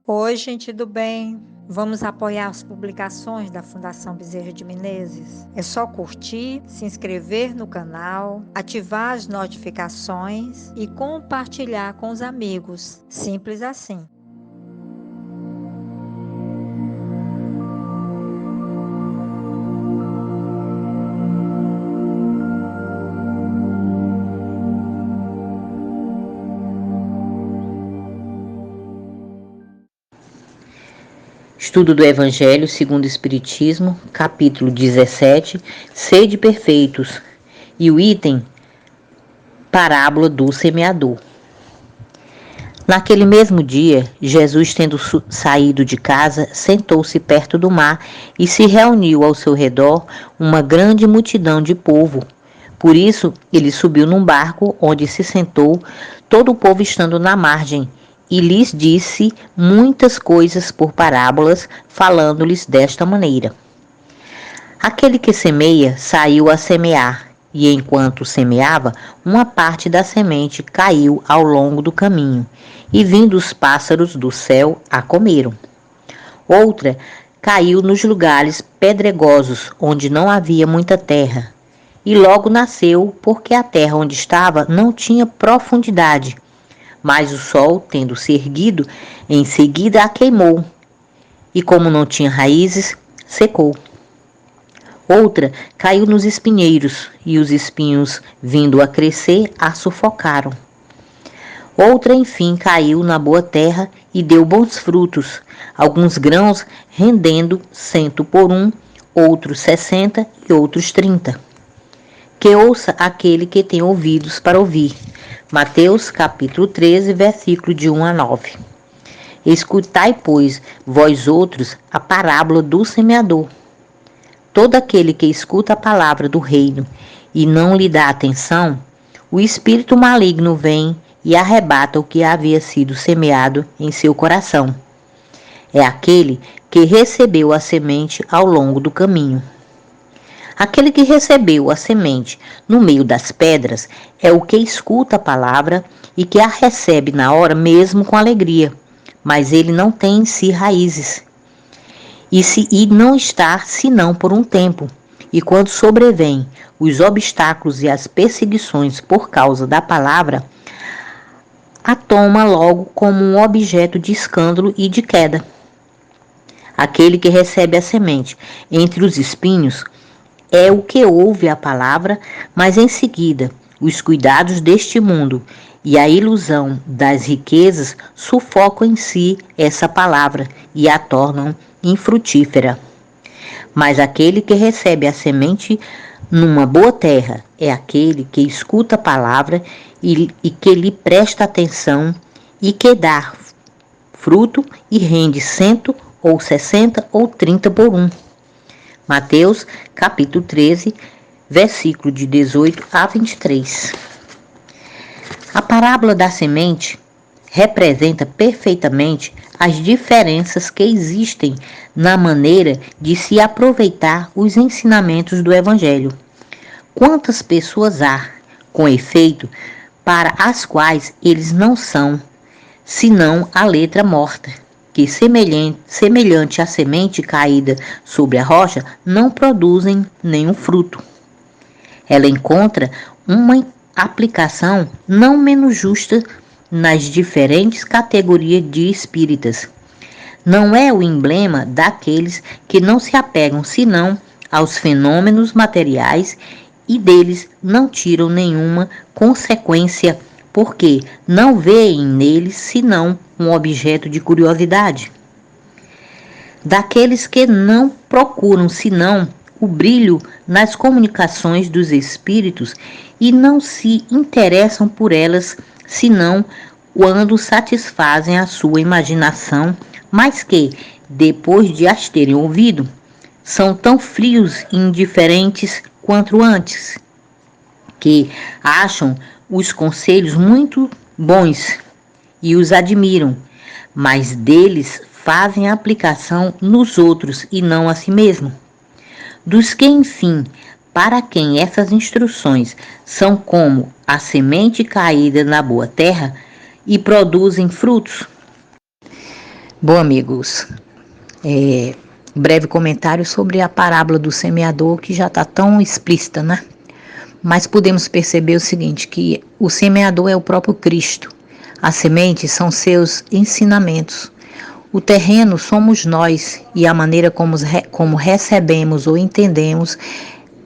Oi, gente do bem. Vamos apoiar as publicações da Fundação Bezerra de Menezes? É só curtir, se inscrever no canal, ativar as notificações e compartilhar com os amigos. Simples assim. Estudo do Evangelho segundo o Espiritismo, capítulo 17, Sede perfeitos, e o item Parábola do Semeador. Naquele mesmo dia, Jesus, tendo saído de casa, sentou-se perto do mar e se reuniu ao seu redor uma grande multidão de povo. Por isso, ele subiu num barco, onde se sentou, todo o povo estando na margem, e lhes disse muitas coisas por parábolas, falando-lhes desta maneira. Aquele que semeia saiu a semear, e enquanto semeava, uma parte da semente caiu ao longo do caminho, e vindo os pássaros do céu a comeram. Outra caiu nos lugares pedregosos, onde não havia muita terra, e logo nasceu, porque a terra onde estava não tinha profundidade. Mas o sol, tendo se erguido, em seguida a queimou, e como não tinha raízes, secou. Outra caiu nos espinheiros, e os espinhos, vindo a crescer, a sufocaram. Outra, enfim, caiu na boa terra e deu bons frutos, alguns grãos rendendo 100 por um, outros 60 e outros 30. Que ouça aquele que tem ouvidos para ouvir. Mateus capítulo 13, versículo de 1 a 9. Escutai, pois, vós outros, a parábola do semeador. Todo aquele que escuta a palavra do reino e não lhe dá atenção, o espírito maligno vem e arrebata o que havia sido semeado em seu coração. É aquele que recebeu a semente ao longo do caminho. Aquele que recebeu a semente no meio das pedras é o que escuta a palavra e que a recebe na hora mesmo com alegria, mas ele não tem em si raízes. E não está senão por um tempo. E quando sobrevêm os obstáculos e as perseguições por causa da palavra, a toma logo como um objeto de escândalo e de queda. Aquele que recebe a semente entre os espinhos é o que ouve a palavra, mas em seguida os cuidados deste mundo e a ilusão das riquezas sufocam em si essa palavra e a tornam infrutífera. Mas aquele que recebe a semente numa boa terra é aquele que escuta a palavra e que lhe presta atenção e que dá fruto e rende 100 ou 60 ou 30 por um. Mateus capítulo 13, versículo de 18 a 23. A parábola da semente representa perfeitamente as diferenças que existem na maneira de se aproveitar os ensinamentos do Evangelho. Quantas pessoas há, com efeito, para as quais eles não são, senão a letra morta, que semelhante à semente caída sobre a rocha, não produzem nenhum fruto. Ela encontra uma aplicação não menos justa nas diferentes categorias de espíritas. Não é o emblema daqueles que não se apegam senão aos fenômenos materiais e deles não tiram nenhuma consequência, porque não veem neles senão um objeto de curiosidade. Daqueles que não procuram senão o brilho nas comunicações dos espíritos e não se interessam por elas senão quando satisfazem a sua imaginação, mas que, depois de as terem ouvido, são tão frios e indiferentes quanto antes, que acham os conselhos muito bons e os admiram, mas deles fazem aplicação nos outros e não a si mesmo. Dos que, enfim, para quem essas instruções são como a semente caída na boa terra e produzem frutos, Bom, amigos, breve comentário sobre a parábola do semeador, que já está tão explícita, né? Mas podemos perceber o seguinte, que o semeador é o próprio Cristo. As sementes são seus ensinamentos. O terreno somos nós, e a maneira como recebemos ou entendemos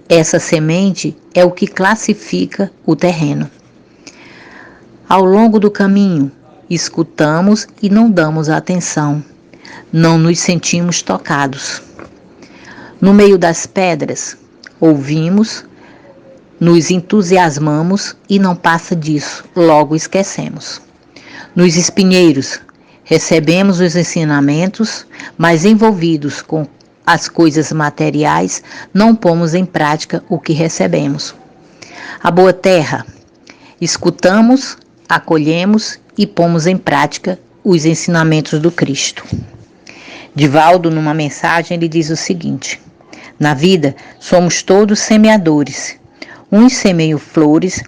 essa semente é o que classifica o terreno. Ao longo do caminho, escutamos e não damos atenção. Não nos sentimos tocados. No meio das pedras, ouvimos, nos entusiasmamos e não passa disso, logo esquecemos. Nos espinheiros, recebemos os ensinamentos, mas envolvidos com as coisas materiais, não pomos em prática o que recebemos. A boa terra, escutamos, acolhemos e pomos em prática os ensinamentos do Cristo. Divaldo, numa mensagem, ele diz o seguinte: na vida, somos todos semeadores. Uns semeiam flores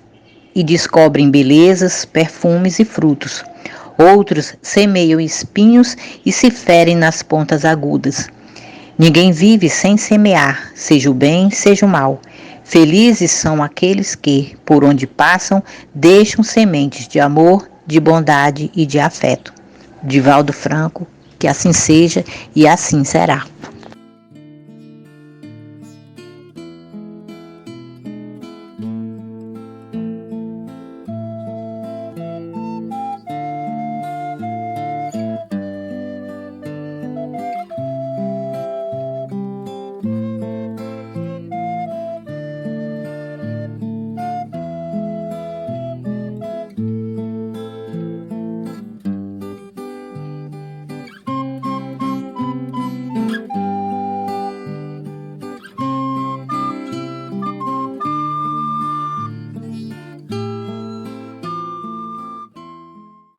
e descobrem belezas, perfumes e frutos. Outros semeiam espinhos e se ferem nas pontas agudas. Ninguém vive sem semear, seja o bem, seja o mal. Felizes são aqueles que, por onde passam, deixam sementes de amor, de bondade e de afeto. Divaldo Franco, que assim seja e assim será.